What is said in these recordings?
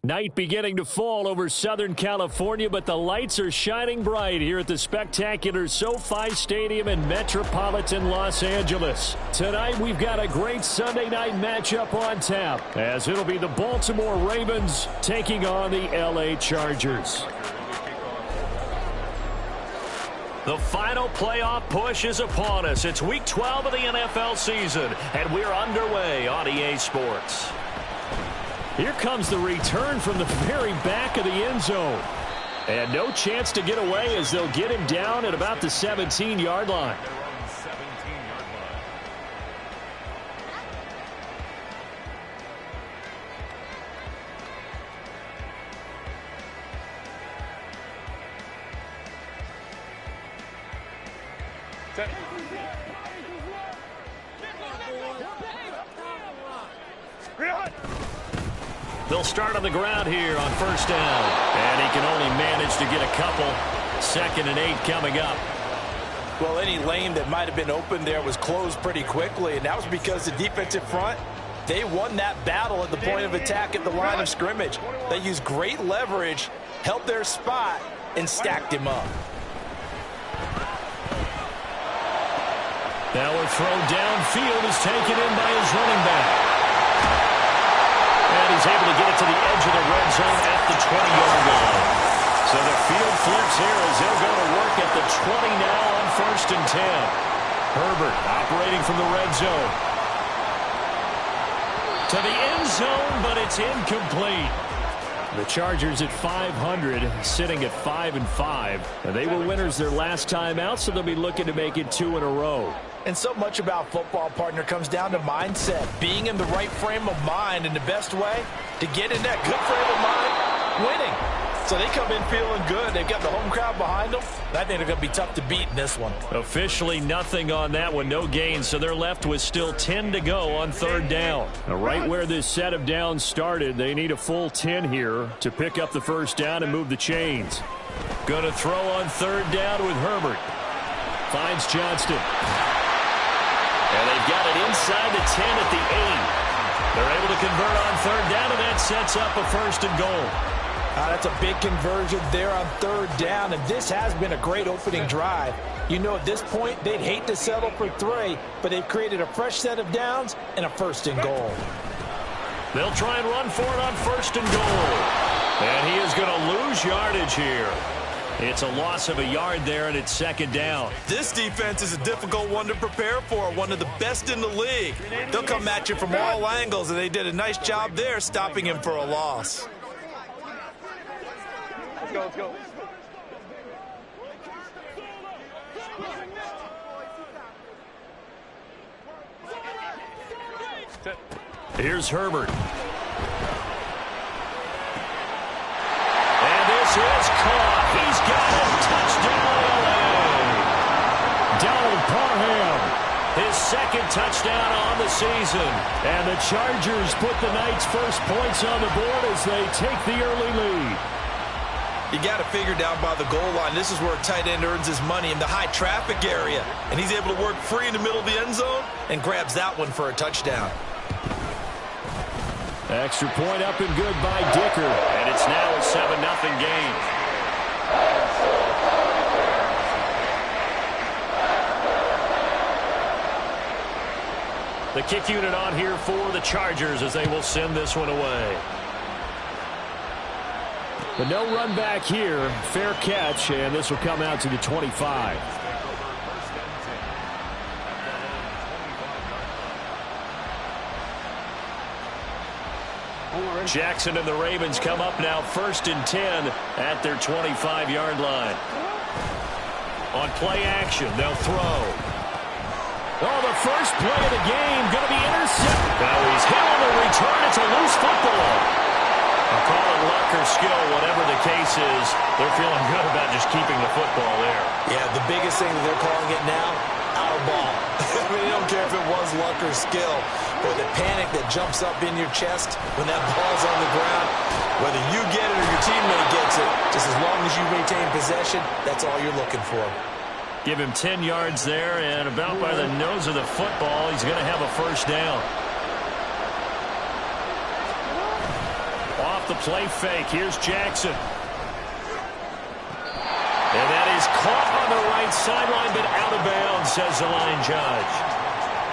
Night beginning to fall over Southern California, but the lights are shining bright here at the spectacular SoFi Stadium in metropolitan Los Angeles. Tonight, we've got a great Sunday night matchup on tap, as it'll be the Baltimore Ravens taking on the LA Chargers. The final playoff push is upon us. It's Week 12 of the NFL season, and we're underway on EA Sports. Here comes the return from the very back of the end zone. And no chance to get away as they'll get him down at about the 17-yard line. They'll start on the ground here on first down. And he can only manage to get a couple. 2nd and 8 coming up. Well, any lane that might have been open there was closed pretty quickly, and that was because the defensive front, they won that battle at the point of attack at the line of scrimmage. They used great leverage, held their spot, and stacked him up. Now a throw downfield is taken in by his running back. And he's able to get it to the edge of the red zone at the 20-yard line. So the field flips here as they'll go to work at the 20 now on 1st and 10. Herbert operating from the red zone. To the end zone, but it's incomplete. The Chargers at 500, sitting at 5-5. And they were winners their last time out, so they'll be looking to make it 2 in a row. And so much about football, partner, comes down to mindset. Being in the right frame of mind, and the best way to get in that good frame of mind, winning. So they come in feeling good. They've got the home crowd behind them. I think they're going to be tough to beat in this one. Officially nothing on that one, no gain. So they're left with still 10 to go on 3rd down. Now, right where this set of downs started, they need a full 10 here to pick up the first down and move the chains. Going to throw on 3rd down with Herbert. Finds Johnston. And they've got it inside the 10 at the 8. They're able to convert on 3rd down, and that sets up a 1st and goal. That's a big conversion there on 3rd down, and this has been a great opening drive. You know, at this point, they'd hate to settle for 3, but they've created a fresh set of downs and a 1st and goal. They'll try and run for it on 1st and goal. And he is going to lose yardage here. It's a loss of a yard there, and it's 2nd down. This defense is a difficult one to prepare for, one of the best in the league. They'll come at you from all angles, and they did a nice job there stopping him for a loss. Let's go. Here's Herbert. And this is caught. He's got it. Touchdown, LA. Donald Parham. His 2nd touchdown on the season. And the Chargers put the night's first points on the board as they take the early lead. You got to figure down by the goal line. This is where a tight end earns his money in the high traffic area. And he's able to work free in the middle of the end zone and grabs that one for a touchdown. Extra point up and good by Dicker. And it's now a 7-0 game. The kick unit on here for the Chargers as they will send this one away. But no run back here. Fair catch, and this will come out to the 25. Jackson and the Ravens come up now 1st and 10 at their 25-yard line. On play action, they'll throw. Oh, the first play of the game going to be intercepted. Now he's hit on the return. It's a loose football. I'll call it luck or skill, whatever the case is. They're feeling good about just keeping the football there. Yeah, the biggest thing that they're calling it now, out of ball. I mean, they don't care if it was luck or skill. But the panic that jumps up in your chest when that ball's on the ground, whether you get it or your teammate gets it, just as long as you maintain possession, that's all you're looking for. Give him 10 yards there, and about by the nose of the football, he's going to have a 1st down. Off the play fake. Here's Jackson. And that is caught on the right sideline, but out of bounds, says the line judge.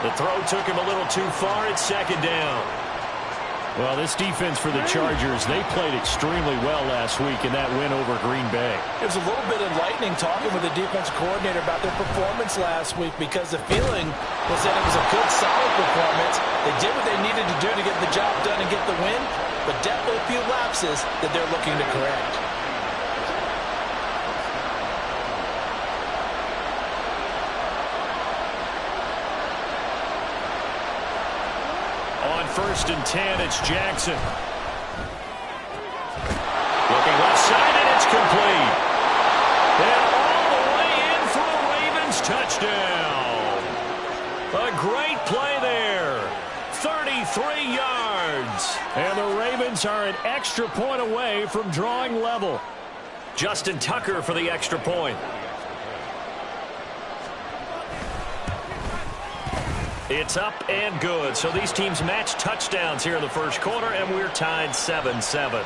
The throw took him a little too far. It's second down. Well, this defense for the Chargers, they played extremely well last week in that win over Green Bay. It was a little bit enlightening talking with the defense coordinator about their performance last week, because the feeling was that it was a good, solid performance. They did what they needed to do to get the job done and get the win, but definitely a few lapses that they're looking to correct. First and 10, it's Jackson. Looking left side, and it's complete. And all the way in for a Ravens touchdown. A great play there. 33 yards. And the Ravens are an extra point away from drawing level. Justin Tucker for the extra point. It's up and good. So these teams match touchdowns here in the first quarter, and we're tied 7-7.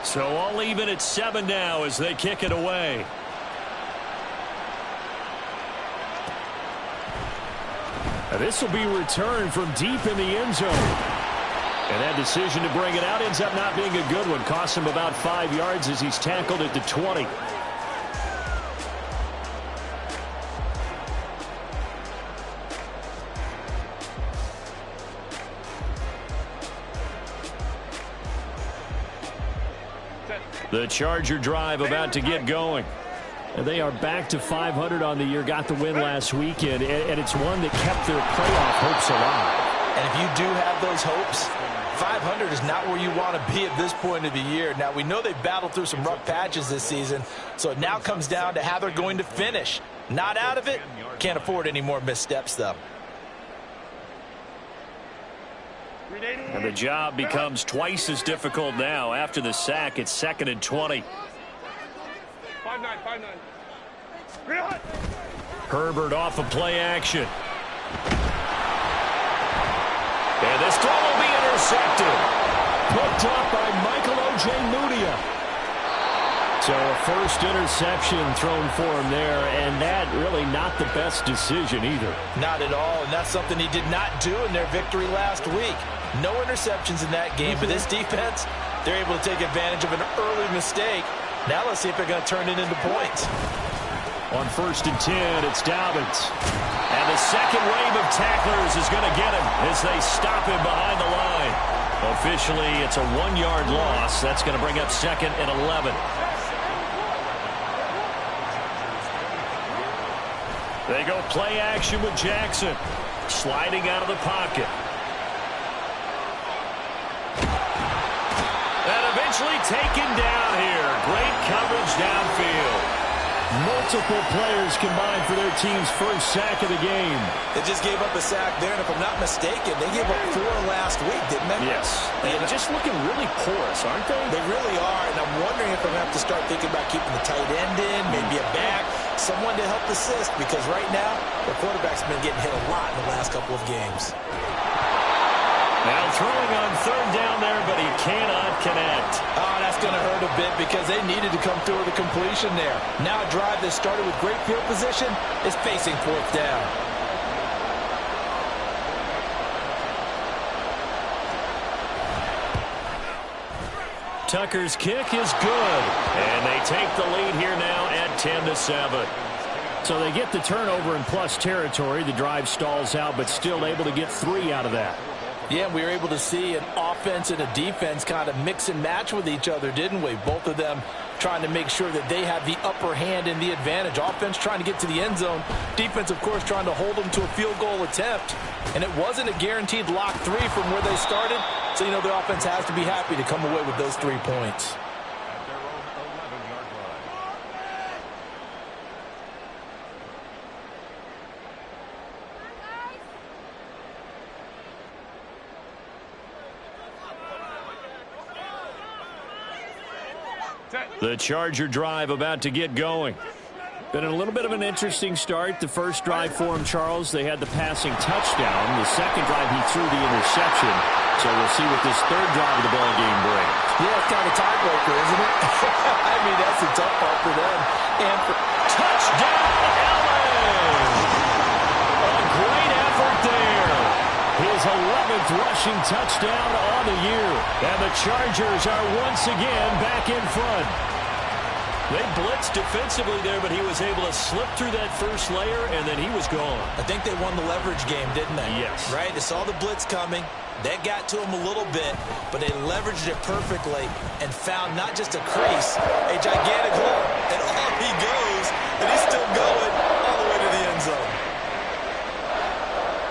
So all even at 7 now as they kick it away. And this will be returned from deep in the end zone. And that decision to bring it out ends up not being a good one. Costs him about 5 yards as he's tackled at the 20. The Charger drive about to get going. And they are back to 500 on the year, got the win last weekend, and it's one that kept their playoff hopes alive. And if you do have those hopes, 500 is not where you want to be at this point of the year. Now, we know they've battled through some rough patches this season, so it now comes down to how they're going to finish. Not out of it. Can't afford any more missteps, though. And the job becomes twice as difficult now. After the sack, it's 2nd and 20. 5-9. Herbert off of play action. And this throw will be intercepted. Picked up by Michael Ojemudia. So a first interception thrown for him there, and that really not the best decision either. Not at all, and that's something he did not do in their victory last week. No interceptions in that game, but this defense, they're able to take advantage of an early mistake. Now let's see if they're going to turn it into points. On 1st and 10, it's Dobbins. And the second wave of tacklers is going to get him as they stop him behind the line. Officially, it's a 1-yard loss. That's going to bring up 2nd and 11. They go play action with Jackson. Sliding out of the pocket. And eventually taken down here. Great coverage downfield. Multiple players combined for their team's first sack of the game. They just gave up a sack there, and if I'm not mistaken, they gave up 4 last week, didn't they? Yes. And just looking really porous, aren't they? They really are, and I'm wondering if I'm going to have to start thinking about keeping the tight end in, maybe a back, someone to help assist, because right now, the quarterback's been getting hit a lot in the last couple of games. Now throwing on 3rd down there, but he cannot connect. Oh, that's going to hurt a bit because they needed to come through with a completion there. Now a drive that started with great field position is facing 4th down. Tucker's kick is good. And they take the lead here now at 10-7. So they get the turnover in plus territory. The drive stalls out, but still able to get 3 out of that. Yeah, we were able to see an offense and a defense kind of mix and match with each other, didn't we? Both of them trying to make sure that they have the upper hand and the advantage. Offense trying to get to the end zone. Defense, of course, trying to hold them to a field goal attempt. And it wasn't a guaranteed lock 3 from where they started. So, you know, the offense has to be happy to come away with those 3 points. The Charger drive about to get going. Been a little bit of an interesting start. The first drive for him, Charles, they had the passing touchdown. The second drive, he threw the interception. So we'll see what this third drive of the ball game brings. Yeah, it's kind of a tiebreaker, isn't it? I mean, that's the tough part for them. And for touchdown, Allen! A great effort there. His 11th rushing touchdown on the year. And the Chargers are once again back in front. They blitzed defensively there, but he was able to slip through that first layer, and then he was gone. I think they won the leverage game, didn't they? Yes. Right? They saw the blitz coming. That got to him a little bit, but they leveraged it perfectly and found not just a crease, a gigantic hole. And off he goes, and he's still going all the way to the end zone.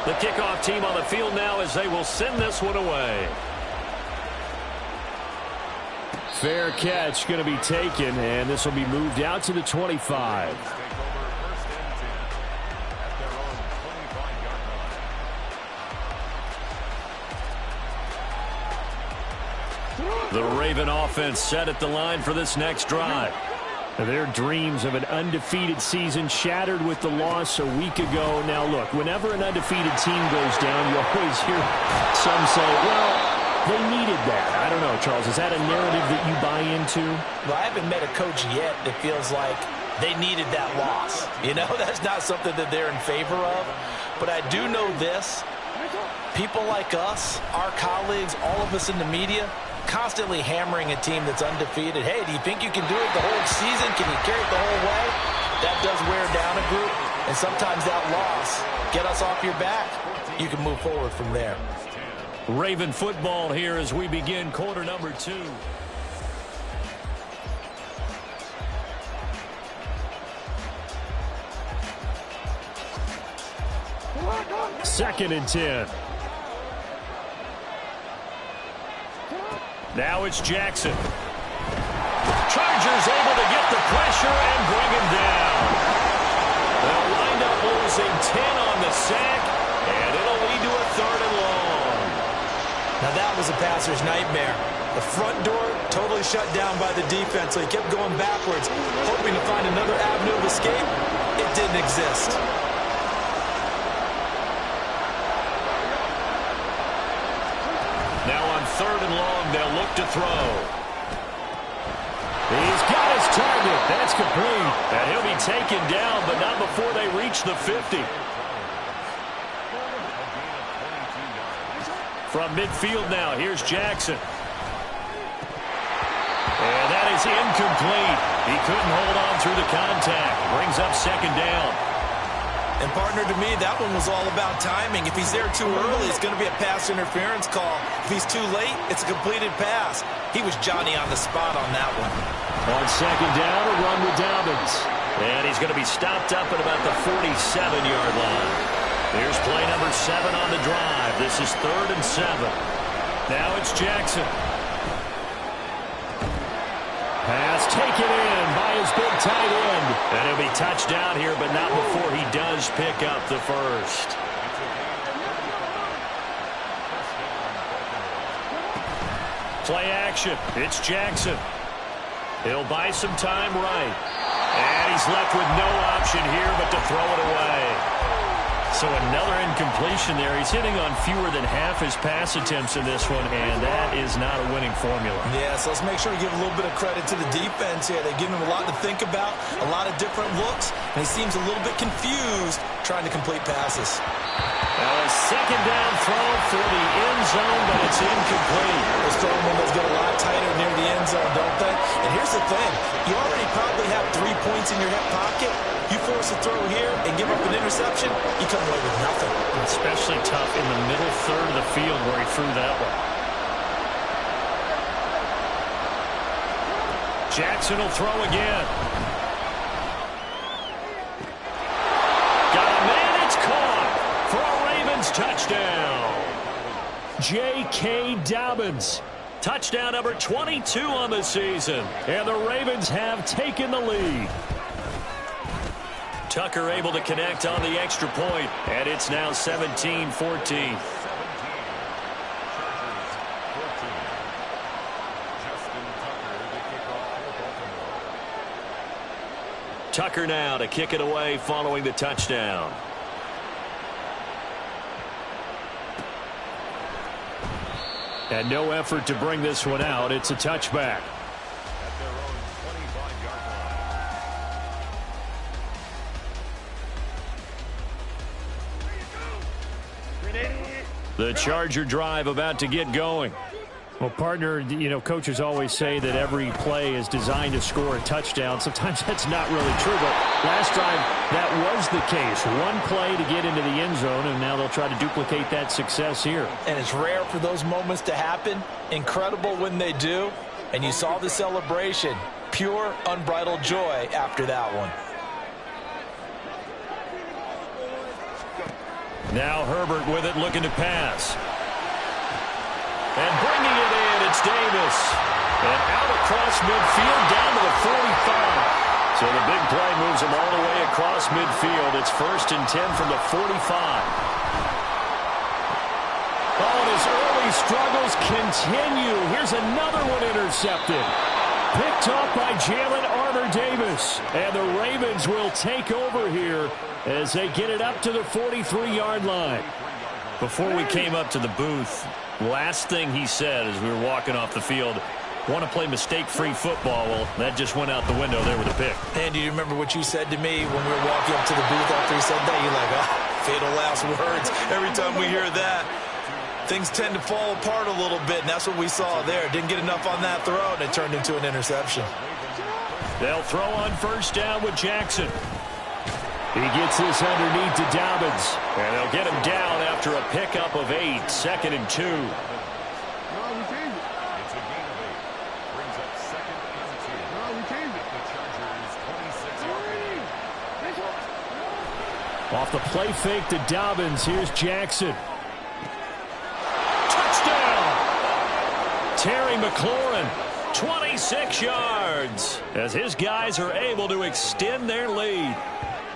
The kickoff team on the field now as they will send this one away. Fair catch going to be taken, and this will be moved out to the 25. The Raven offense set at the line for this next drive. Their dreams of an undefeated season shattered with the loss a week ago. Now, look, whenever an undefeated team goes down, you always hear some say, well, they needed that. I don't know, Charles. Is that a narrative that you buy into? Well, I haven't met a coach yet that feels like they needed that loss. You know, that's not something that they're in favor of. But I do know this. People like us, our colleagues, all of us in the media, constantly hammering a team that's undefeated. Hey, do you think you can do it the whole season? Can you carry it the whole way? That does wear down a group. And sometimes that loss, get us off your back. You can move forward from there. Raven football here as we begin quarter number 2. Second and 10. Now it's Jackson. Chargers able to get the pressure and bring him down. They'll wind up losing 10 on the sack, and it'll lead to a third and long. Now that was a passer's nightmare. The front door totally shut down by the defense, so he kept going backwards, hoping to find another avenue of escape. It didn't exist. Now on third and long, they'll look to throw. He's got his target. That's complete. And he'll be taken down, but not before they reach the 50. From midfield now, here's Jackson. And that is incomplete. He couldn't hold on through the contact. Brings up second down. And, partner, to me, that one was all about timing. If he's there too early, it's going to be a pass interference call. If he's too late, it's a completed pass. He was Johnny on the spot on that one. On second down, a run with Dobbins. And he's going to be stopped up at about the 47-yard line. Here's play number 7 on the drive. This is 3rd and 7. Now it's Jackson. Pass taken in by his big tight end. And he'll be touched down here, but not before he does pick up the first. Play action. It's Jackson. He'll buy some time right. And he's left with no option here but to throw it away. So another incompletion there. He's hitting on fewer than half his pass attempts in this one, and that is not a winning formula. Yeah, so let's make sure we give a little bit of credit to the defense here. They give him a lot to think about, a lot of different looks, and he seems a little bit confused trying to complete passes. Now a second down throw for the end zone, but it's incomplete. Those throwing windows get a lot tighter near the end zone, don't they? And here's the thing. You already probably have 3 points in your hip pocket. You force a throw here and give up an interception, you come away with nothing. Especially tough in the middle third of the field where he threw that one. Jackson will throw again. Got a man, it's caught for a Ravens touchdown. J.K. Dobbins. Touchdown number 22 on the season. And the Ravens have taken the lead. Tucker able to connect on the extra point, and it's now 17-14. Tucker now to kick it away following the touchdown. And no effort to bring this one out. It's a touchback. The Charger drive about to get going. Well, partner, you know, coaches always say that every play is designed to score a touchdown. Sometimes that's not really true, but last drive that was the case. One play to get into the end zone, and now they'll try to duplicate that success here. And it's rare for those moments to happen. Incredible when they do. And you saw the celebration. Pure, unbridled joy after that one. Now Herbert with it, looking to pass. And bringing it in, it's Davis. And out across midfield, down to the 45. So the big play moves him all the way across midfield. It's 1st and 10 from the 45. Oh, and his early struggles continue. Here's another one intercepted. Picked off by Jalen Armour-Davis. And the Ravens will take over here as they get it up to the 43-yard line. Before we came up to the booth, last thing he said as we were walking off the field, want to play mistake-free football. Well, that just went out the window there with a pick. And do you remember what you said to me when we were walking up to the booth after he said that? You're like, oh, fatal last words. Every time we hear that, things tend to fall apart a little bit, and that's what we saw there. Didn't get enough on that throw, and it turned into an interception. They'll throw on 1st down with Jackson. He gets this underneath to Dobbins. And they'll get him down after a pickup of 8. 2nd and 2. Off the play fake to Dobbins. Here's Jackson. Touchdown! Terry McLaurin, 26 yards. As his guys are able to extend their lead.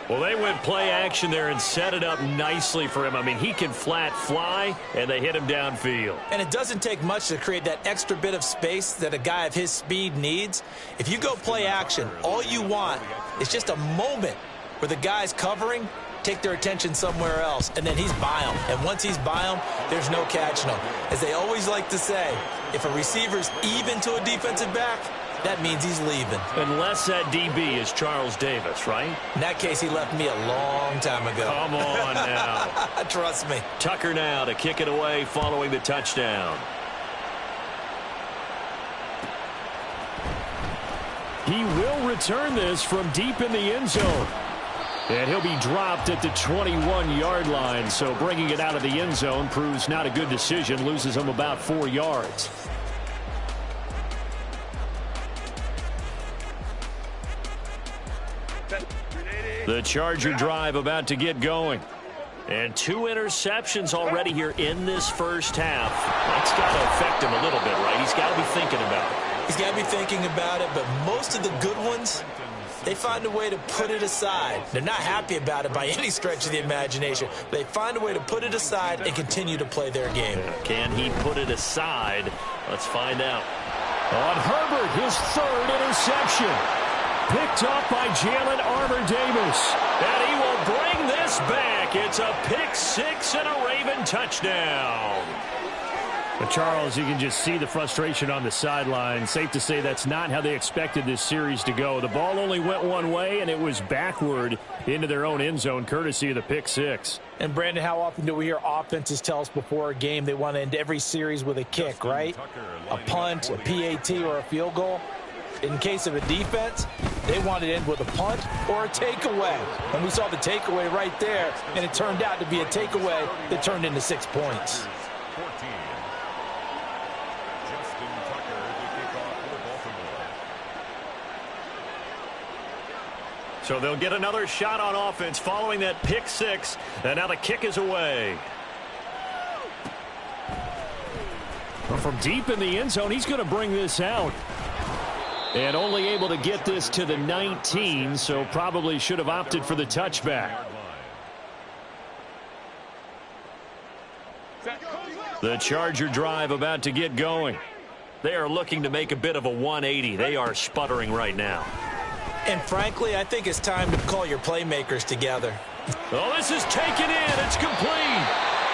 Well, they went play action there and set it up nicely for him. I mean, he can flat fly, and they hit him downfield. And it doesn't take much to create that extra bit of space that a guy of his speed needs. If you go play action, all you want is just a moment where the guy's covering, take their attention somewhere else, and then he's by him. And once he's by him, there's no catching him. As they always like to say, if a receiver's even to a defensive back, that means he's leaving. Unless that DB is Charles Davis, right? In that case, he left me a long time ago. Come on now. Trust me. Tucker now to kick it away following the touchdown. He will return this from deep in the end zone. And he'll be dropped at the 21-yard line. So bringing it out of the end zone proves not a good decision. Loses him about 4 yards. The Charger drive about to get going. And 2 interceptions already here in this first half. That's got to affect him a little bit, right? He's got to be thinking about it. He's got to be thinking about it, but most of the good ones, they find a way to put it aside. They're not happy about it by any stretch of the imagination. They find a way to put it aside and continue to play their game. Can he put it aside? Let's find out. On Herbert, his 3rd interception. Picked off by Jalen Armour-Davis. And he will bring this back. It's a pick 6 and a Raven touchdown. But Charles, you can just see the frustration on the sideline. Safe to say that's not how they expected this series to go. The ball only went one way, and it was backward into their own end zone, courtesy of the pick 6. And, Brandon, how often do we hear offenses tell us before a game they want to end every series with a kick, right? A punt, a PAT, or a field goal. In case of a defense, they want to end with a punt or a takeaway. And we saw the takeaway right there, and it turned out to be a takeaway that turned into 6 points. So they'll get another shot on offense following that pick 6. And now the kick is away. Well, from deep in the end zone, he's going to bring this out. And only able to get this to the 19, so probably should have opted for the touchback. The Charger drive about to get going. They are looking to make a bit of a 180. They are sputtering right now. And frankly, I think it's time to call your playmakers together. Oh, this is taken in. It's complete.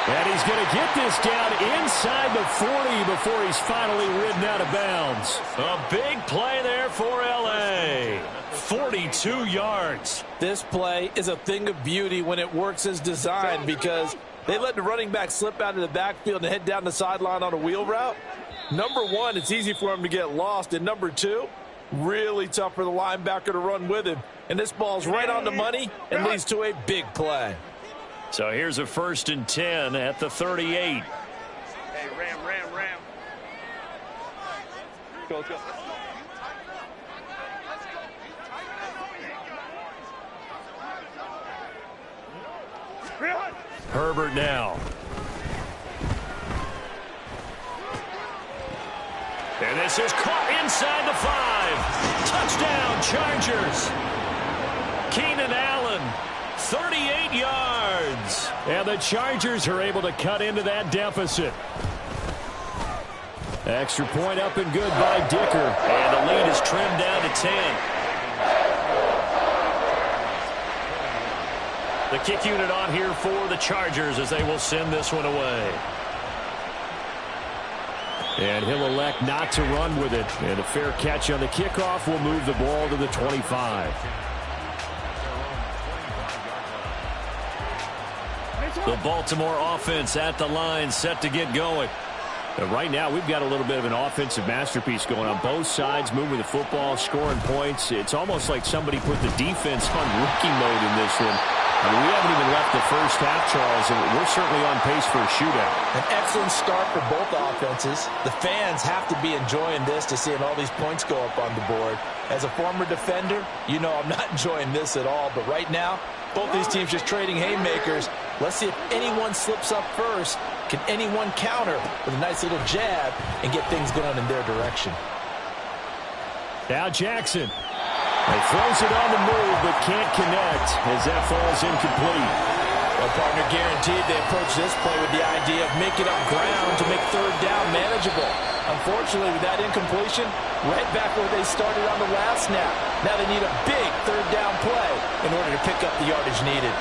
And he's going to get this down inside the 40 before he's finally ridden out of bounds. A big play there for L.A. 42 yards. This play is a thing of beauty when it works as designed because they let the running back slip out of the backfield and head down the sideline on a wheel route. Number one, it's easy for him to get lost. And number two, really tough for the linebacker to run with him. And this ball's right on the money and leads to a big play. So here's a 1st and 10 at the 38. Hey, ram. Go. Herbert now. And this is caught inside the 5. Touchdown, Chargers. Keenan Allen, 38 yards. And the Chargers are able to cut into that deficit. Extra point up and good by Dicker. And the lead is trimmed down to 10. The kick unit on here for the Chargers as they will send this one away. And he'll elect not to run with it. And a fair catch on the kickoff will move the ball to the 25. The Baltimore offense at the line, set to get going. And right now, we've got a little bit of an offensive masterpiece going on both sides, moving the football, scoring points. It's almost like somebody put the defense on rookie mode in this one. I mean, we haven't even left the first half, Charles, and we're certainly on pace for a shootout. An excellent start for both offenses. The fans have to be enjoying this to seeing all these points go up on the board. As a former defender, you know I'm not enjoying this at all. But right now, both these teams just trading haymakers. Let's see if anyone slips up first. Can anyone counter with a nice little jab and get things going in their direction? Now Jackson. He throws it on the move, but can't connect as that falls incomplete. Well, partner, guaranteed they approach this play with the idea of making up ground to make third down manageable. Unfortunately, with that incompletion, right back where they started on the last snap. Now they need a big third down play in order to pick up the yardage needed.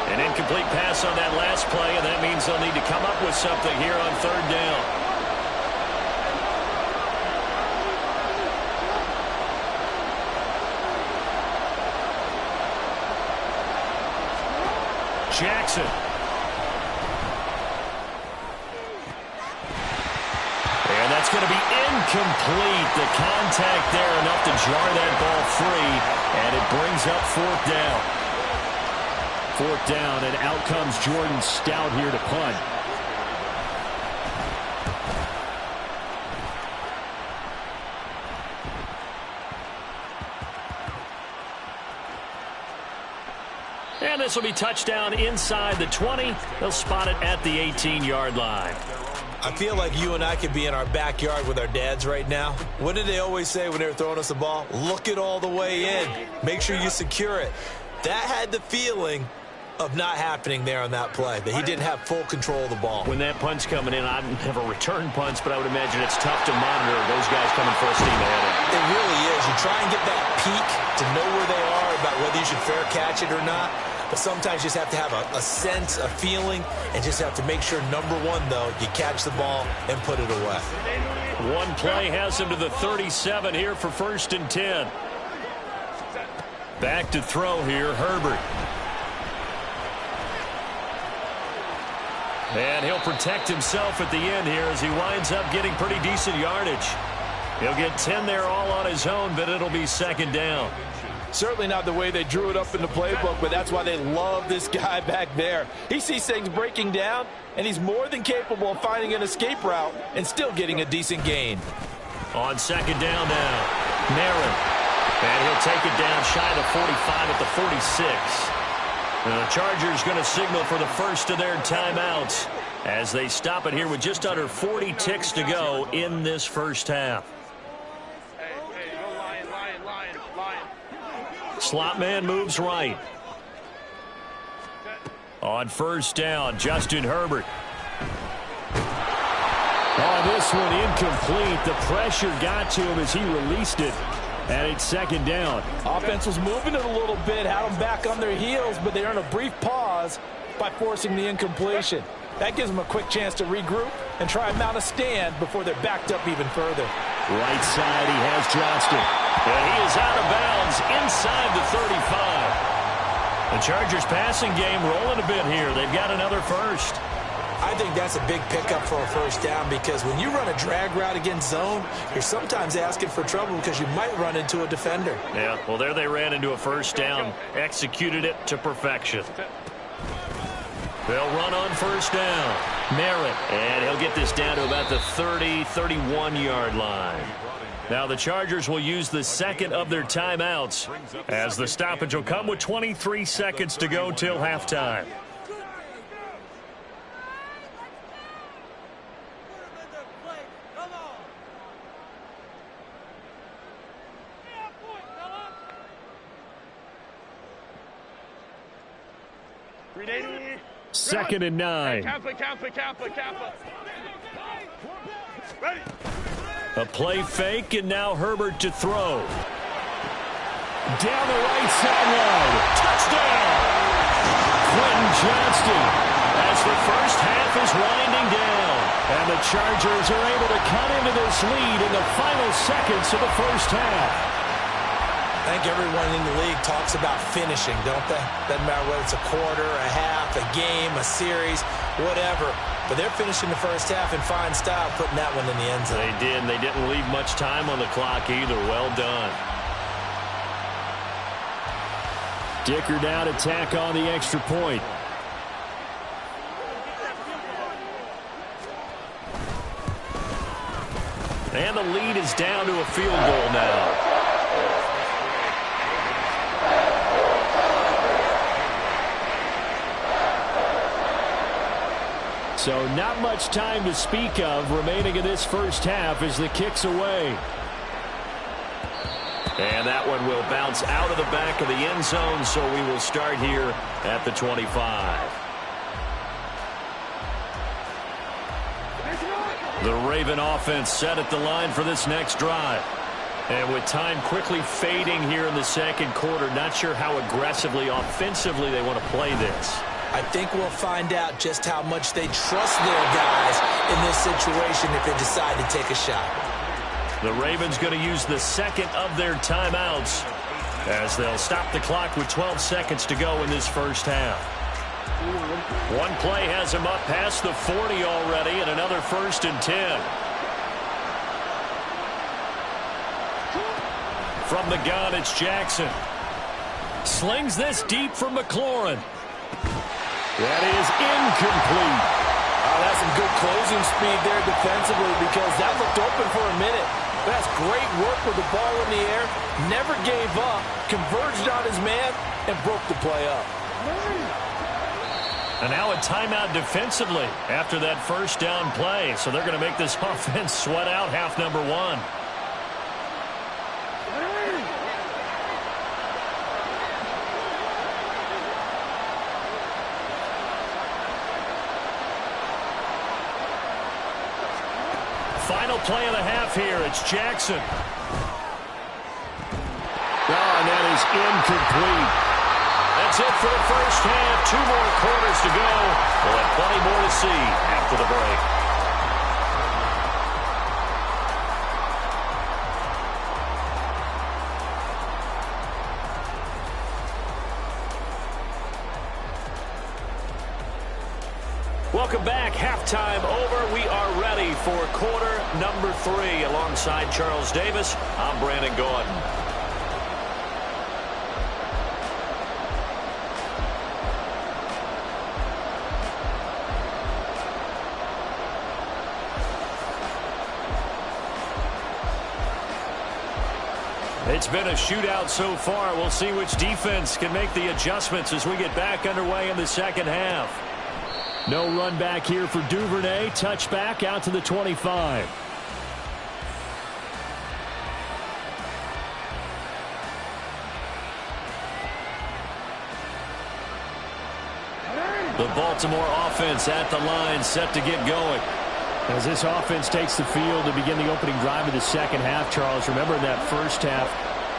An incomplete pass on that last play, and that means they'll need to come up with something here on third down. Jackson. And that's going to be incomplete. The contact there enough to jar that ball free, and it brings up 4th down. 4th down, and out comes Jordan Stout here to punt. And this will be touchdown inside the 20. They'll spot it at the 18-yard line. I feel like you and I could be in our backyard with our dads right now. What did they always say when they were throwing us the ball? Look it all the way in. Make sure you secure it. That had the feeling of not happening there on that play, that he didn't have full control of the ball. When that punt's coming in, I never return punts, but I would imagine it's tough to monitor those guys coming full steam ahead. It really is. You try and get that peek to know where they are about whether you should fair catch it or not. But sometimes you just have to have a sense, a feeling, and just have to make sure, number one, though, you catch the ball and put it away. One play has him to the 37 here for 1st and 10. Back to throw here, Herbert. And he'll protect himself at the end here as he winds up getting pretty decent yardage. He'll get 10 there all on his own, but it'll be 2nd down. Certainly not the way they drew it up in the playbook, but that's why they love this guy back there. He sees things breaking down, and he's more than capable of finding an escape route and still getting a decent gain. On 2nd down now, Marin. And he'll take it down shy of the 45 at the 46. And the Chargers going to signal for the first of their timeouts as they stop it here with just under 40 ticks to go in this first half. Slot man moves right. On 1st down, Justin Herbert. Oh, this this one incomplete. The pressure got to him as he released it. And it's second down. Offense was moving it a little bit, had them back on their heels, but they earned a brief pause by forcing the incompletion. That gives them a quick chance to regroup and try and mount a stand before they're backed up even further. Right side, he has Johnston. And he is out of bounds inside the 35. The Chargers passing game rolling a bit here. They've got another first. I think that's a big pickup for a first down because when you run a drag route against zone, you're sometimes asking for trouble because you might run into a defender. Yeah, well, there they ran into a first down, executed it to perfection. They'll run on first down. Merritt, and he'll get this down to about the 30, 31-yard line. Now the Chargers will use the second of their timeouts as the stoppage will come with 23 seconds to go till halftime. Second and 9. Ready. A play fake, and now Herbert to throw. Down the right sideline. Touchdown! Quentin Johnston as the first half is winding down. And the Chargers are able to cut into this lead in the final seconds of the first half. I think everyone in the league talks about finishing, don't they? Doesn't matter whether it's a quarter, a half, a game, a series, whatever. But they're finishing the first half in fine style, putting that one in the end zone. They did, and they didn't leave much time on the clock either. Well done. Dicker down to tack on the extra point. And the lead is down to a field goal now. So not much time to speak of remaining in this first half as the kick's away. And that one will bounce out of the back of the end zone, so we will start here at the 25. The Raven offense set at the line for this next drive. And with time quickly fading here in the second quarter, not sure how aggressively, offensively they want to play this. I think we'll find out just how much they trust their guys in this situation if they decide to take a shot. The Ravens going to use the second of their timeouts as they'll stop the clock with 12 seconds to go in this first half. One play has them up past the 40 already, and another 1st and 10. From the gun, it's Jackson. Slings this deep for McLaurin. That is incomplete. That's some good closing speed there defensively because that looked open for a minute. That's great work with the ball in the air. Never gave up, converged on his man, and broke the play up. And now a timeout defensively after that first down play. So they're going to make this offense sweat out half number one. Final play of the half here. It's Jackson. And that is incomplete. That's it for the first half. 2 more quarters to go. We'll have plenty more to see after the break. Welcome back. Halftime over. We are ready for quarter number 3. Alongside Charles Davis, I'm Brandon Gordon. It's been a shootout so far. We'll see which defense can make the adjustments as we get back underway in the second half. No run back here for Duvernay. Touchback out to the 25. The Baltimore offense at the line, set to get going. As this offense takes the field to begin the opening drive of the second half, Charles, remember in that first half,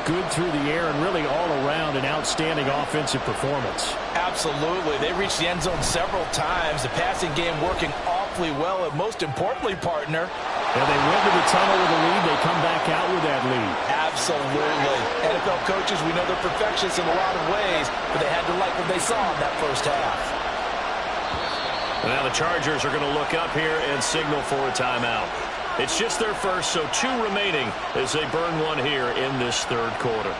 good through the air and really all around an outstanding offensive performance. Absolutely. They reached the end zone several times. The passing game working awfully well, and most importantly, partner. And they went to the tunnel with a lead. They come back out with that lead. Absolutely. NFL coaches, we know they're perfectionists in a lot of ways, but they had to like what they saw in that first half. Now the Chargers are going to look up here and signal for a timeout. It's just their first, so 2 remaining as they burn one here in this third quarter.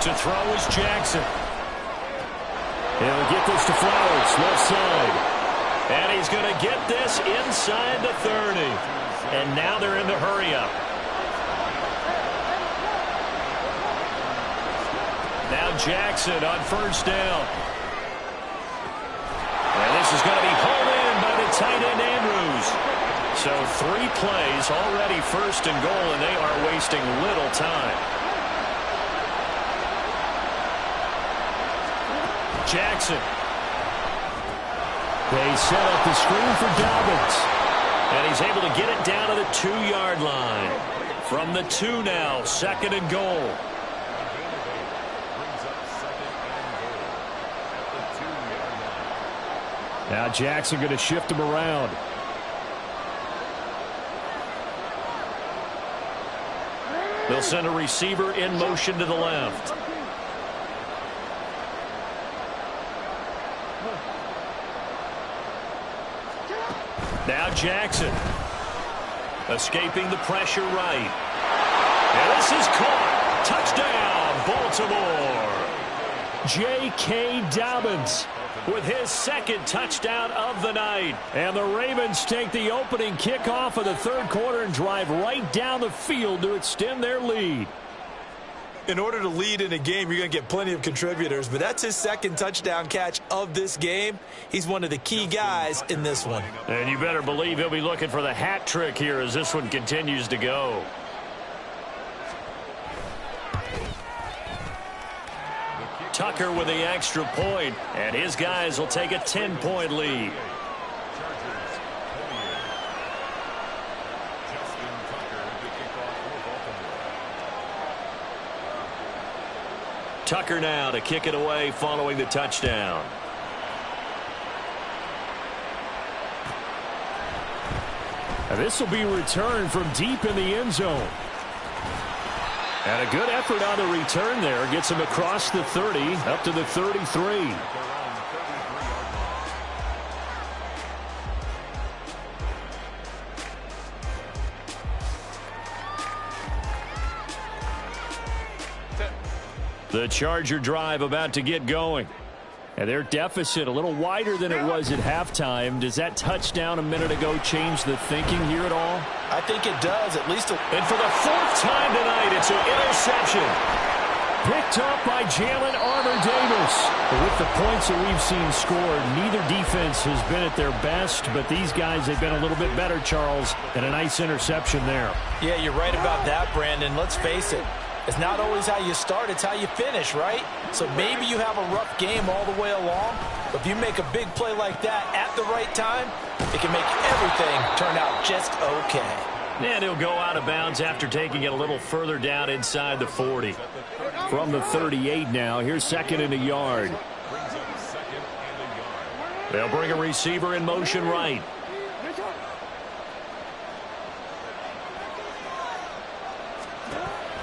To throw is Jackson. He'll get this to Flowers, left side. And he's going to get this inside the 30. And now they're in the hurry-up. Now Jackson on first down. And this is going to be hauled in by the tight end Andrews. So 3 plays already first and goal, and they are wasting little time. Jackson. They set up the screen for Dobbins. And he's able to get it down to the 2-yard line. From the 2 now, second and goal. Now Jackson going to shift him around. They'll send a receiver in motion to the left. Now Jackson. Escaping the pressure right. And this is caught. Touchdown, Baltimore. J.K. Dobbins with his second touchdown of the night. And the Ravens take the opening kickoff of the third quarter and drive right down the field to extend their lead. In order to lead in a game, you're going to get plenty of contributors, but that's his second touchdown catch of this game. He's one of the key guys in this one. And you better believe he'll be looking for the hat trick here as this one continues to go. Tucker with the extra point, and his guys will take a 10-point lead. Tucker now to kick it away following the touchdown. And this will be returned from deep in the end zone. And a good effort on the return there. Gets him across the 30, up to the 33. The Charger drive about to get going. And their deficit a little wider than it was at halftime. Does that touchdown a minute ago change the thinking here at all? I think it does, at least. And for the 4th time tonight, it's an interception. Picked up by Jalen Armour-Davis. With the points that we've seen scored, neither defense has been at their best, but these guys have been a little bit better, Charles, and a nice interception there. Yeah, you're right about that, Brandon. Let's face it. It's not always how you start, it's how you finish, right? So maybe you have a rough game all the way along, but if you make a big play like that at the right time, it can make everything turn out just okay. And he'll go out of bounds after taking it a little further down inside the 40. From the 38 now, here's second and a yard. They'll bring a receiver in motion right.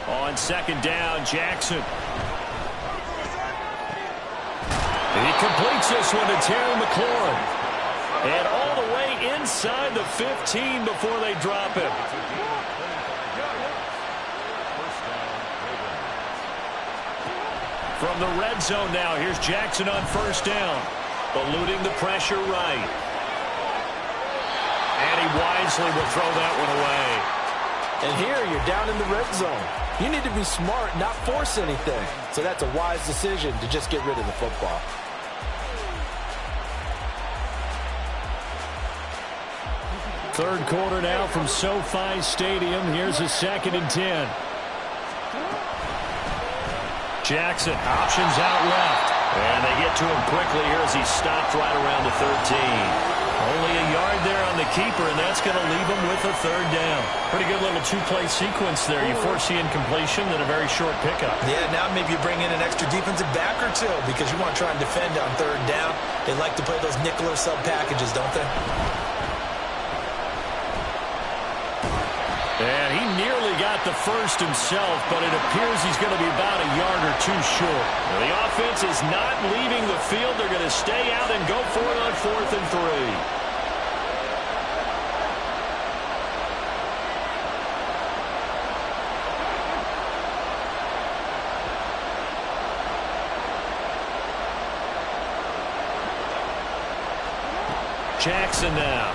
On second down, Jackson. He completes this one to Terry McLaurin. And all the way inside the 15 before they drop him. From the red zone now, here's Jackson on first down. Eluding the pressure right. And he wisely will throw that one away. And here you're down in the red zone. You need to be smart, not force anything. So that's a wise decision to just get rid of the football. Third quarter now from SoFi Stadium. Here's a 2nd and 10. Jackson, options out left. And they get to him quickly here as he's stopped right around the 13. Only a yard there on the keeper, and that's going to leave him with a third down. Pretty good little two-play sequence there. You force the incompletion, then a very short pickup. Yeah, now maybe you bring in an extra defensive back or two because you want to try and defend on third down. They like to play those nickel or sub packages, don't they? And he nearly got the first himself, but it appears he's going to be about a yard or two short. Now, the offense is not leaving the field. They're going to stay out and go for it on 4th and 3. Jackson now.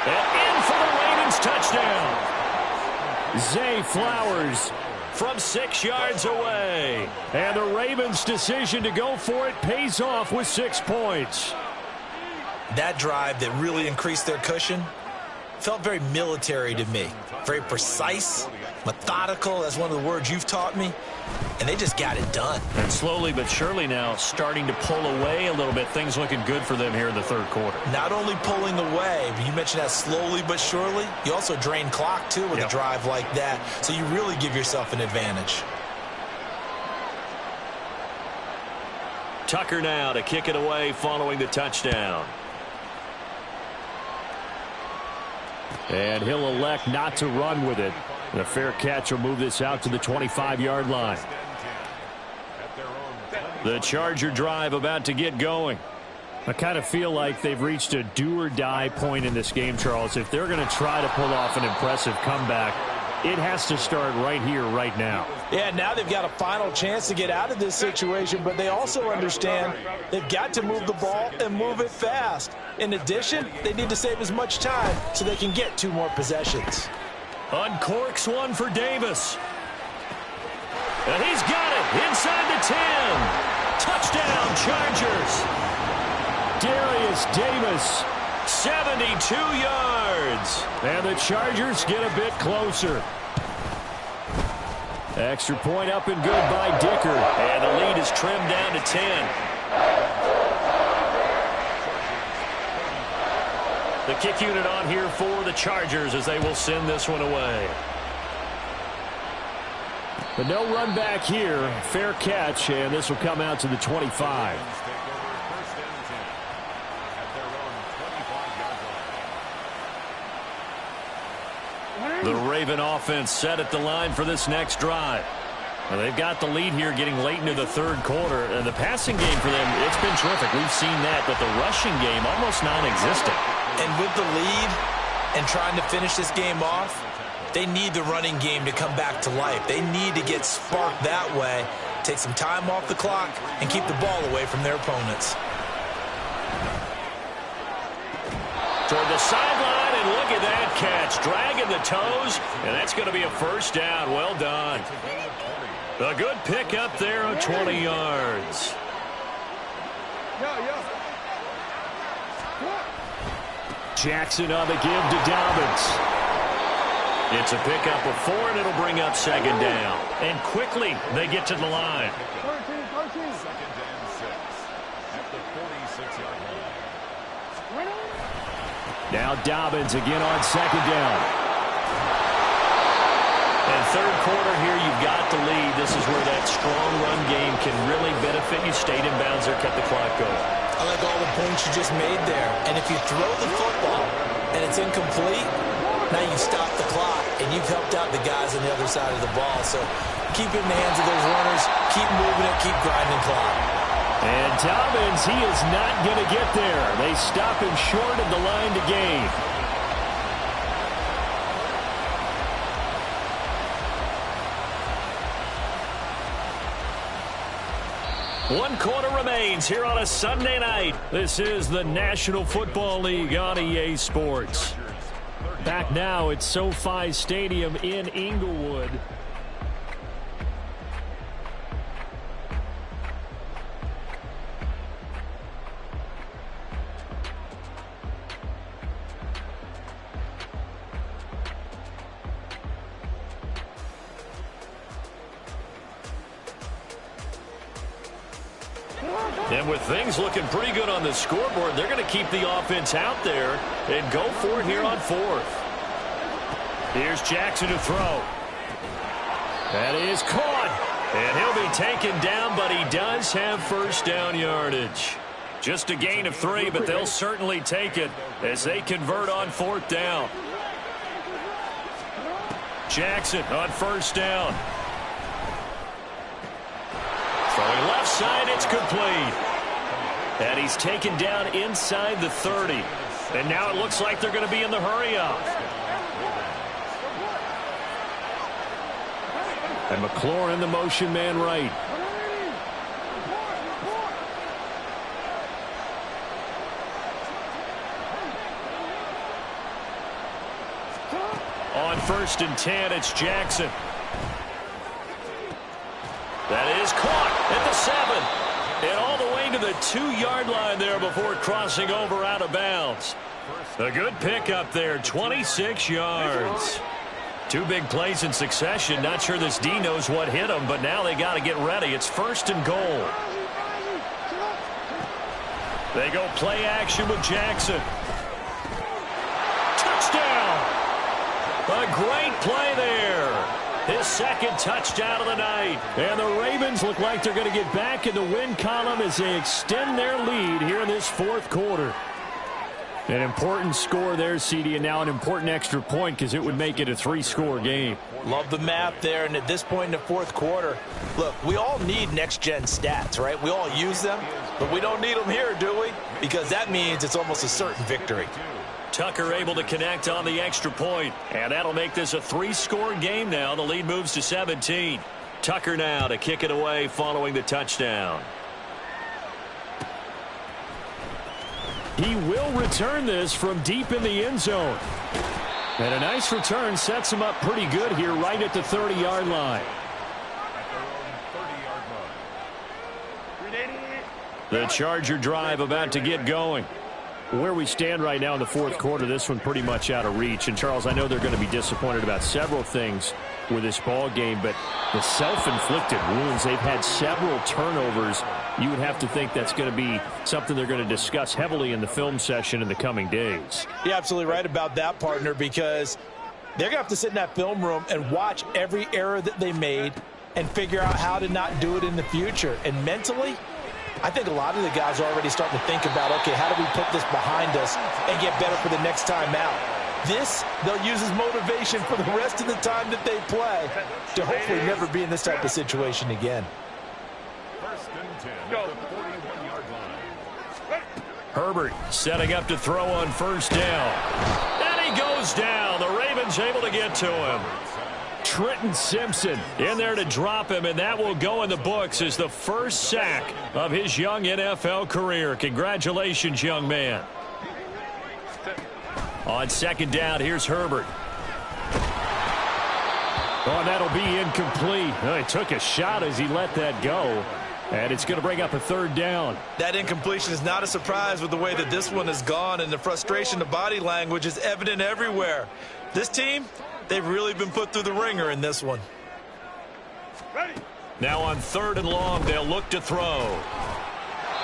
And in for the Ravens touchdown. Zay Flowers from 6 yards away. And the Ravens' decision to go for it pays off with 6 points. That drive that really increased their cushion felt very military to me. Very precise, methodical. That's one of the words you've taught me. And they just got it done. And slowly but surely now starting to pull away a little bit. Things looking good for them here in the third quarter. Not only pulling away, but you mentioned that slowly but surely. You also drain clock, too, with a drive like that. So you really give yourself an advantage. Tucker now to kick it away following the touchdown. And he'll elect not to run with it. And a fair catch will move this out to the 25-yard line. The Charger drive about to get going. I kind of feel like they've reached a do-or-die point in this game, Charles. If they're going to try to pull off an impressive comeback, it has to start right here, right now. Yeah, now they've got a final chance to get out of this situation, but they also understand they've got to move the ball and move it fast. In addition, they need to save as much time so they can get 2 more possessions. Uncorks one for Davis. And he's got it inside the 10. Touchdown, Chargers. Darius Davis, 72 yards. And the Chargers get a bit closer. Extra point up and good by Dicker. And the lead is trimmed down to 10. The kick unit on here for the Chargers as they will send this one away. But no run back here. Fair catch, and this will come out to the 25. The Raven offense set at the line for this next drive. Well, they've got the lead here getting late into the third quarter. And the passing game for them, it's been terrific. We've seen that, but the rushing game almost non-existent. And with the lead and trying to finish this game off, they need the running game to come back to life. They need to get sparked that way, take some time off the clock, and keep the ball away from their opponents. Toward the sideline, and look at that catch. Dragging the toes, and that's going to be a first down. Well done. A good pick up there of 20 yards. Jackson on the give to Dobbins. It's a pickup of 4, and it'll bring up 2nd down. And quickly, they get to the line. 13, 2nd and 6 at the 46-yard line. Now Dobbins again on 2nd down. And third quarter here, you've got the lead. This is where that strong run game can really benefit you. Stayed in bounds there, kept the clock going. I like all the points you just made there. And if you throw the football and it's incomplete, now you stop the clock, and you've helped out the guys on the other side of the ball. So keep it in the hands of those runners, keep moving it, keep grinding clock. And Dobbins, he is not going to get there. They stop him short of the line to gain. One quarter remains here on a Sunday night. This is the National Football League on EA Sports. Back now at SoFi Stadium in Inglewood. And with things looking pretty good on the scoreboard, they're going to keep the offense out there and go for it here on fourth. Here's Jackson to throw. That is caught. And he'll be taken down, but he does have first down yardage. Just a gain of 3, but they'll certainly take it as they convert on fourth down. Jackson on first down. Throwing left side, it's complete. And he's taken down inside the 30. And now it looks like they're going to be in the hurry-up. And McLaurin, the motion man right. On 1st and 10, it's Jackson. That is caught at the 7. And all the way to the 2-yard line there before crossing over out of bounds. A good pickup there, 26 yards. 2 big plays in succession. Not sure this D knows what hit him, but now they got to get ready. It's 1st and goal. They go play action with Jackson. Touchdown! A great play there. His 2nd touchdown of the night. And the Ravens look like they're going to get back in the win column as they extend their lead here in this 4th quarter. An important score there, CD, and now an important extra point because it would make it a 3-score game. Love the math there, and at this point in the 4th quarter, look, we all need next-gen stats, right? We all use them, but we don't need them here, do we? Because that means it's almost a certain victory. Tucker able to connect on the extra point, and that'll make this a 3-score game now. The lead moves to 17. Tucker now to kick it away following the touchdown. He will return this from deep in the end zone. And a nice return sets him up pretty good here right at the 30-yard line. The Charger drive about to get going. Where we stand right now in the 4th quarter, this one pretty much out of reach. And, Charles, I know they're going to be disappointed about several things with this ball game, but the self-inflicted wounds, they've had several turnovers. You would have to think that's going to be something they're going to discuss heavily in the film session in the coming days. You're absolutely right about that, partner, because they're going to have to sit in that film room and watch every error that they made and figure out how to not do it in the future. And mentally, I think a lot of the guys are already starting to think about, okay, how do we put this behind us and get better for the next time out? This, they'll use as motivation for the rest of the time that they play to hopefully never be in this type of situation again. 1st and 10 at the 41-yard line. Herbert setting up to throw on 1st down. And he goes down. The Ravens able to get to him. Trenton Simpson in there to drop him, and that will go in the books as the first sack of his young NFL career. Congratulations, young man. On 2nd down, here's Herbert. Oh, that'll be incomplete. Oh, he took a shot as he let that go, and it's going to bring up a 3rd down. That incompletion is not a surprise with the way that this one has gone, and the frustration, the body language is evident everywhere. This team, they've really been put through the ringer in this one. Now on 3rd and long, they'll look to throw.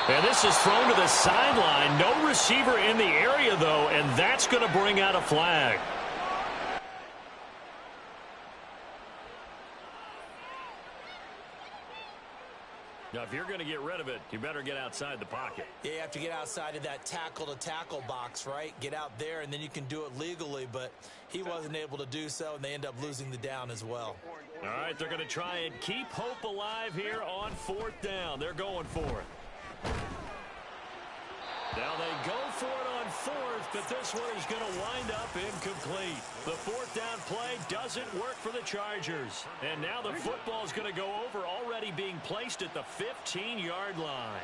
And this is thrown to the sideline. No receiver in the area, though, and that's going to bring out a flag. Now, if you're going to get rid of it, you better get outside the pocket. Yeah, you have to get outside of that tackle-to-tackle box, right? Get out there, and then you can do it legally, but he wasn't able to do so, and they end up losing the down as well. All right, they're going to try and keep hope alive here on 4th down. They're going for it. Now they go for it on 4th, but this one is going to wind up incomplete. The 4th down play doesn't work for the Chargers. And now the football is going to go over, already being placed at the 15-yard line.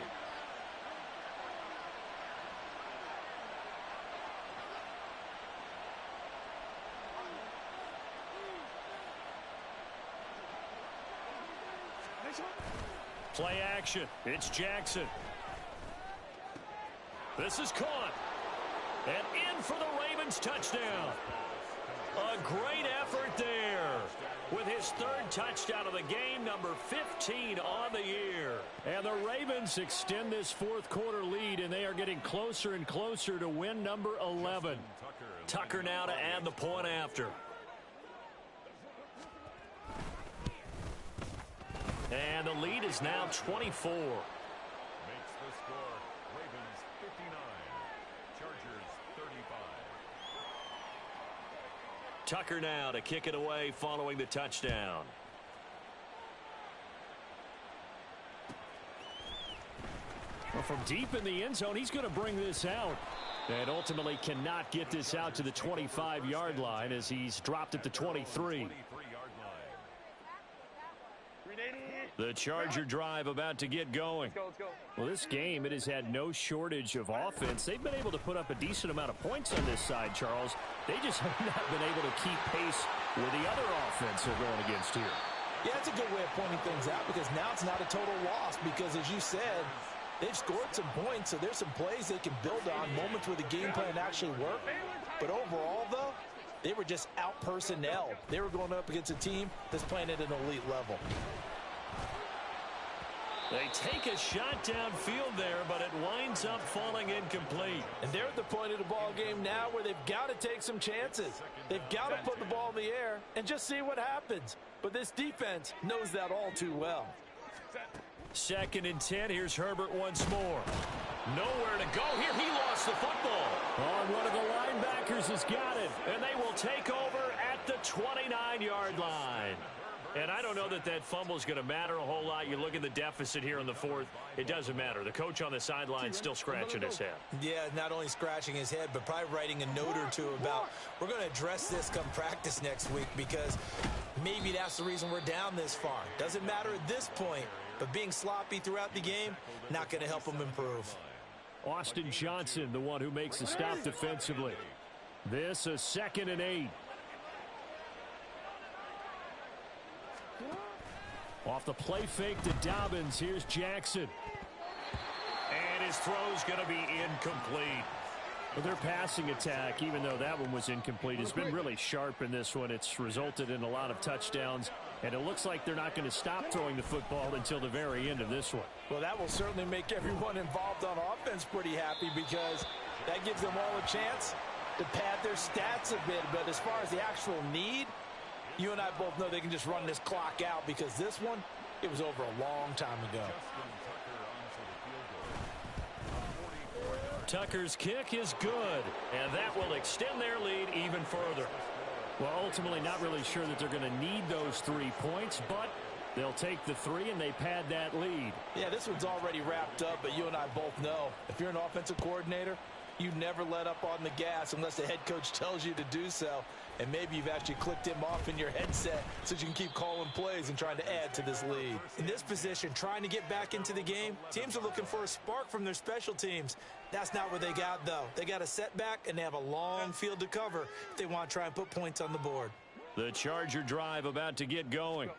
Play action. It's Jackson. This is caught. And in for the Ravens touchdown. A great effort there with his third touchdown of the game, number 15 on the year. And the Ravens extend this fourth quarter lead, and they are getting closer and closer to win number 11. Tucker now to add the point after. And the lead is now 24. Makes the score Ravens 59, Chargers 35. Tucker now to kick it away following the touchdown. Well, from deep in the end zone, he's going to bring this out. And ultimately cannot get this out to the 25-yard line as he's dropped at the 23. The Charger drive about to get going. Let's go. Well, this game, it has had no shortage of offense. They've been able to put up a decent amount of points on this side, Charles. They just have not been able to keep pace with the other offense they're going against here. Yeah, that's a good way of pointing things out because now it's not a total loss because, as you said, they've scored some points, so there's some plays they can build on, moments where the game plan actually worked. But overall, though, they were just out-personnelled. They were going up against a team that's playing at an elite level. They take a shot downfield there, but it winds up falling incomplete. And they're at the point of the ball game now where they've got to take some chances. They've got to put the ball in the air and just see what happens. But this defense knows that all too well. 2nd and 10. Here's Herbert once more. Nowhere to go here. He lost the football. Oh, one of the linebackers has got it. And they will take over at the 29-yard line. And I don't know that that fumble is going to matter a whole lot. You look at the deficit here in the fourth. It doesn't matter. The coach on the sideline still scratching his head. Yeah, not only scratching his head, but probably writing a note or two about we're going to address this come practice next week because maybe that's the reason we're down this far. Doesn't matter at this point, but being sloppy throughout the game, not going to help them improve. Austin Johnson, the one who makes the stop defensively. This a 2nd and 8. Off the play fake to Dobbins. Here's Jackson. And his throw's going to be incomplete. Well, their passing attack, even though that one was incomplete, has been really sharp in this one. It's resulted in a lot of touchdowns, and it looks like they're not going to stop throwing the football until the very end of this one. Well, that will certainly make everyone involved on offense pretty happy because that gives them all a chance to pad their stats a bit. But as far as the actual need, you and I both know they can just run this clock out because this one, it was over a long time ago. Tucker's kick is good, and that will extend their lead even further. Well, ultimately not really sure that they're going to need those 3 points, but they'll take the 3 and they pad that lead. Yeah, this one's already wrapped up, but you and I both know if you're an offensive coordinator, you never let up on the gas unless the head coach tells you to do so. And maybe you've actually clicked him off in your headset so you can keep calling plays and trying to add to this lead. In this position, trying to get back into the game, teams are looking for a spark from their special teams. That's not what they got, though. They got a setback, and they have a long field to cover if they want to try and put points on the board. The Charger drive about to get going.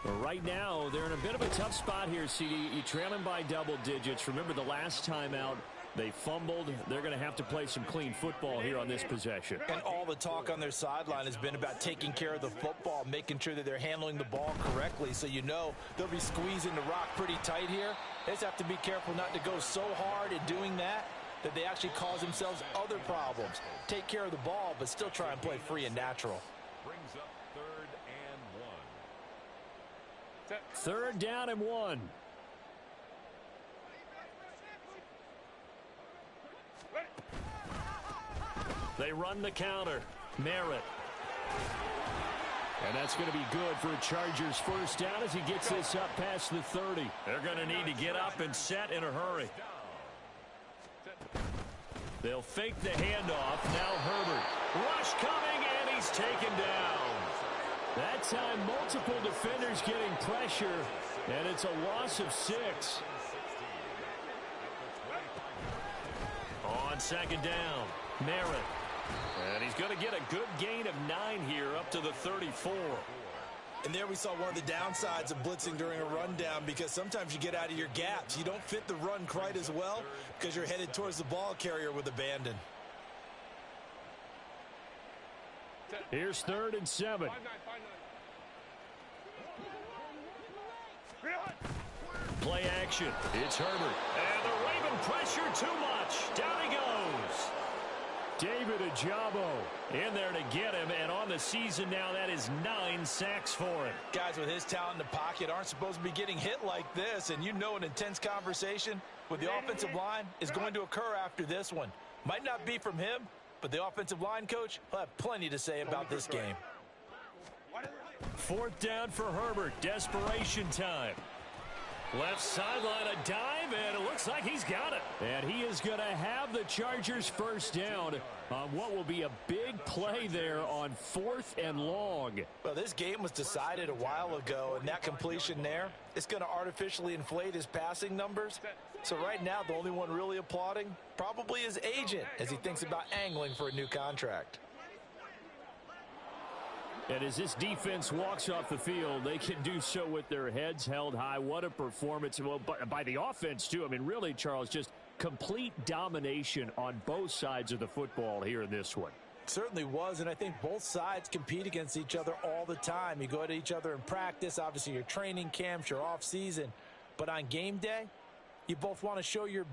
Well, right now, they're in a bit of a tough spot here, CD. You're trailing by double digits. Remember the last time out, they fumbled. They're going to have to play some clean football here on this possession. And all the talk on their sideline has been about taking care of the football, making sure that they're handling the ball correctly. So you know they'll be squeezing the rock pretty tight here. They just have to be careful not to go so hard in doing that they actually cause themselves other problems. Take care of the ball, but still try and play free and natural. Brings up 3rd and 1. 3rd down and 1. They run the counter. Merritt. And that's going to be good for a Chargers first down as he gets this up past the 30. They're going to need to get up and set in a hurry. They'll fake the handoff. Now Herbert. Rush coming, and he's taken down. That time, multiple defenders getting pressure, and it's a loss of 6. On 2nd down, Merritt. And he's going to get a good gain of 9 here up to the 34. And there we saw one of the downsides of blitzing during a rundown because sometimes you get out of your gaps. You don't fit the run quite as well because you're headed towards the ball carrier with abandon. Here's 3rd and 7. Play action. It's Herbert. And the Raven pressure too much. Down he goes. David Ajabo in there to get him. And on the season now, that is 9 sacks for him. Guys with his talent in the pocket aren't supposed to be getting hit like this. And you know an intense conversation with the offensive line is going to occur after this one. Might not be from him, but the offensive line coach will have plenty to say about this game. 4th down for Herbert. Desperation time. Left sideline, a dive, and it looks like he's got it. And he is going to have the Chargers first down on what will be a big play there on 4th and long. Well, this game was decided a while ago, and that completion there is going to artificially inflate his passing numbers. So right now, the only one really applauding probably his agent as he thinks about angling for a new contract. And as this defense walks off the field, they can do so with their heads held high. What a performance. Well, by the offense, too. I mean, really, Charles, just complete domination on both sides of the football here in this one. Certainly was, and I think both sides compete against each other all the time. You go at each other in practice, obviously your training camps, your off season. But on game day, you both want to show your